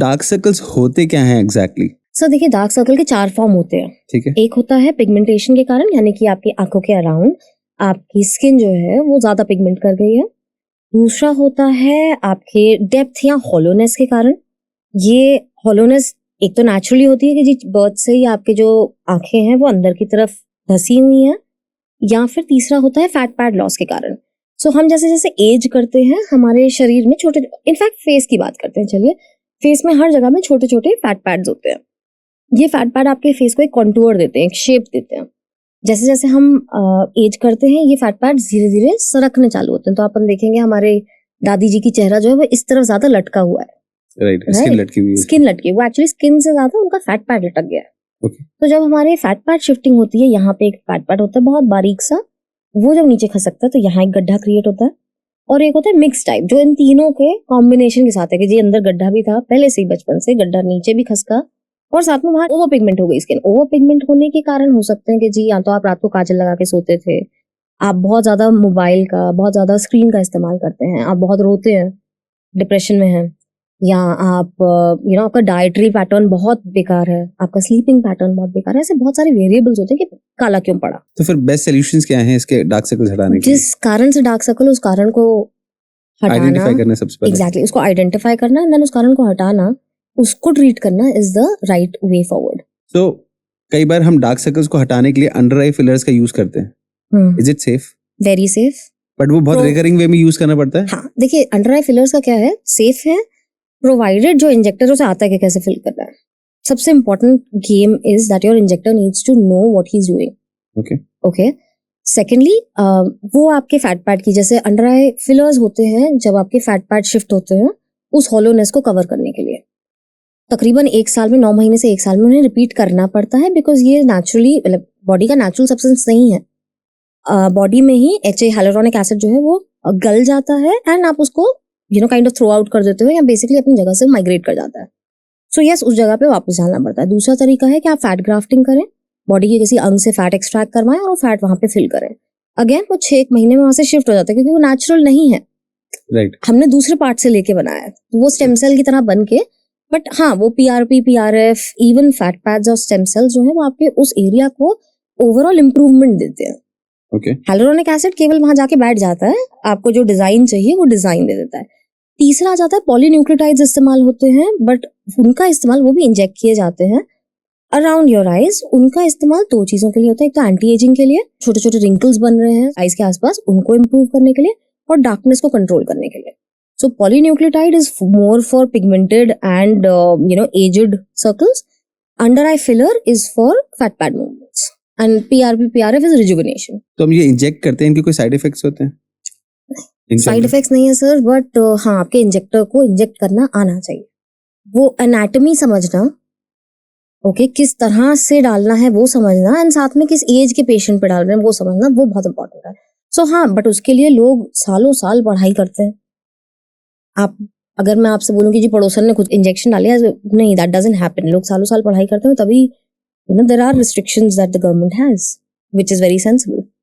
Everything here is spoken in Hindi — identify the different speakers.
Speaker 1: डार्क सर्कल्स होते क्या हैं एग्जैक्टली?
Speaker 2: सर देखिए, डार्क सर्कल के 4 फॉर्म होते हैं।
Speaker 1: ठीक है।
Speaker 2: एक होता है पिगमेंटेशन के कारण, यानी कि आपकी आंखों के अराउंड आपकी स्किन जो है वो ज्यादा पिगमेंट कर गई है। दूसरा होता है आपके डेप्थ या हॉलोनेस के कारण। ये हॉलोनेस एक तो नेचुरली होती है कि जी बर्थ से ही आपके जो आंखें हैं वो अंदर की तरफ धसी हुई हैं, या फिर तीसरा होता है फैट पैड लॉस के कारण। सो हम जैसे जैसे एज करते हैं हमारे शरीर में छोटे, इनफैक्ट फेस की बात करते हैं, चलिए फेस में हर जगह में छोटे छोटे फैट पैड्स होते हैं। ये फैट पैड आपके फेस को एक कॉन्टूर देते हैं, एक शेप देते हैं। जैसे जैसे हम एज करते हैं ये फैट पैड धीरे धीरे सरकने चालू होते हैं। तो अपन देखेंगे हमारे दादी जी की चेहरा जो है वो इस तरफ ज्यादा लटका हुआ है,
Speaker 1: राइट, स्किन लटकी हुई है।
Speaker 2: स्किन लटकी, वो एक्चुअली स्किन से ज्यादा उनका फैट पैड लटक गया है।
Speaker 1: Okay.
Speaker 2: तो जब हमारे फैट पैड शिफ्टिंग होती है, यहाँ पे एक फैट पैड होता है बहुत बारीक सा, वो जब नीचे खसकता है तो यहाँ एक गड्ढा क्रिएट होता है। और एक होता है मिक्स टाइप, जो इन तीनों के कॉम्बिनेशन के साथ है कि जी अंदर गड्ढा भी था पहले से ही, बचपन से गड्ढा नीचे भी खसका, और साथ में वहां ओवर पिगमेंट हो गई स्किन। ओवर पिगमेंट होने के कारण हो सकते हैं कि जी या तो आप रात को काजल लगा के सोते थे, आप बहुत ज्यादा मोबाइल का, बहुत ज्यादा स्क्रीन का इस्तेमाल करते हैं, आप बहुत रोते हैं, डिप्रेशन में हैं, या आप आपका डाइटरी पैटर्न बहुत बेकार है, आपका स्लीपिंग पैटर्न बहुत बेकार है। ऐसे बहुत सारे वेरिएबल्स होते हैं कि काला क्यों पड़ा।
Speaker 1: तो फिर बेस्ट सॉल्यूशंस क्या हैं इसके डार्क सर्कल्स हटाने के?
Speaker 2: जिस कारण से डार्क सर्कल, उस कारण को हटाना,
Speaker 1: आइडेंटिफाई करना सबसे पहले।
Speaker 2: एग्जैक्टली, उसको आइडेंटिफाई करना, देन उस कारण को हटाना, उसको ट्रीट करना is the right way forward.
Speaker 1: तो कई बार हम डार्क सर्कल्स को हटाने के लिए अंडर आई फिलर्स का यूज करते हैं। Is it safe?
Speaker 2: Very safe,
Speaker 1: but वो बहुत रिकरिंग वे में यूज करना पड़ता है।
Speaker 2: हाँ देखिए, अंडर आई फिलर्स का क्या है, सेफ है प्रोवाइडेड जो इंजेक्टर उसे आता है कि कैसे फिल करना है। सबसे important game is that your injector needs to know what he is doing. Okay. Secondly, वो आपके फैट पैड की, जैसे अंडर आई फिलर्स होते हैं जब आपके फैट पैड शिफ्ट होते हैं उस हॉलोनेस को कवर करने के लिए, तकरीबन 1 साल में, 9 महीने से 1 साल में उन्हें रिपीट करना पड़ता है, बिकॉज ये नेचुरली, मतलब बॉडी का नेचुरल सब्सटेंस नहीं है। बॉडी में ही HA हाइलुरोनिक एसिड जो है वो गल जाता है, एंड आप उसको काइंड ऑफ थ्रो आउट कर देते हो, या बेसिकली अपनी जगह से माइग्रेट कर जाता है। सो यस, उस जगह पे वापस डालना पड़ता है। दूसरा तरीका है कि आप फैट ग्राफ्टिंग करें, बॉडी के किसी अंग से फैट एक्सट्रैक्ट करवाएं और वो फैट वहां पे फिल करें। अगेन वो 6 महीने में वहां से शिफ्ट हो जाता है, क्योंकि वो नेचुरल नहीं है,
Speaker 1: राइट,
Speaker 2: हमने दूसरे पार्ट से लेके बनाया है, तो वो स्टेम सेल की तरह बन के। बट हाँ, वो PRP, PRF, even fat pads और स्टेम सेल्स जो है वो आपके उस एरिया को ओवरऑल इम्प्रूवमेंट देते हैं। हाइलुरोनिक एसिड केवल वहां जाके बैठ जाता है, आपको जो डिजाइन चाहिए वो डिजाइन दे देता है। तीसरा आ जाता है पॉलीन्यूक्लियोटाइड्स इस्तेमाल होते हैं, बट उनका इस्तेमाल, वो भी इंजेक्ट किए जाते हैं अराउंड योर आईज। उनका इस्तेमाल 2 चीजों के लिए होता है, एक तो एंटी एजिंग के लिए, छोटे छोटे रिंकल्स बन रहे हैं आईज के आसपास, उनको इम्प्रूव करने के लिए, और डार्कनेस को कंट्रोल करने के लिए। So polynucleotide is more for pigmented and aged circles, under eye filler is for fat pad movements, and PRP, PRF is rejuvenation.
Speaker 1: तो हम ये इंजेक्ट करते हैं, इनके कोई साइड इफेक्ट्स होते हैं?
Speaker 2: साइड इफेक्ट्स नहीं है सर, बट हाँ, आपके इंजेक्टर को इंजेक्ट करना आना चाहिए, वो एनाटॉमी समझना, ओके, किस तरह से डालना है वो समझना, एंड साथ में किस एज के पेशेंट पे डाल रहे हैं वो समझना, वो बहुत इंपॉर्टेंट है। सो हाँ, बट उसके लिए लोग सालों साल पढ़ाई करते हैं। आप, अगर मैं आपसे बोलूं कि जी पड़ोसन ने खुद इंजेक्शन डाले, नहीं, दैट डजंट हैपन। लोग सालों साल पढ़ाई करते हैं, तभी there are restrictions that the government has, which is very sensible.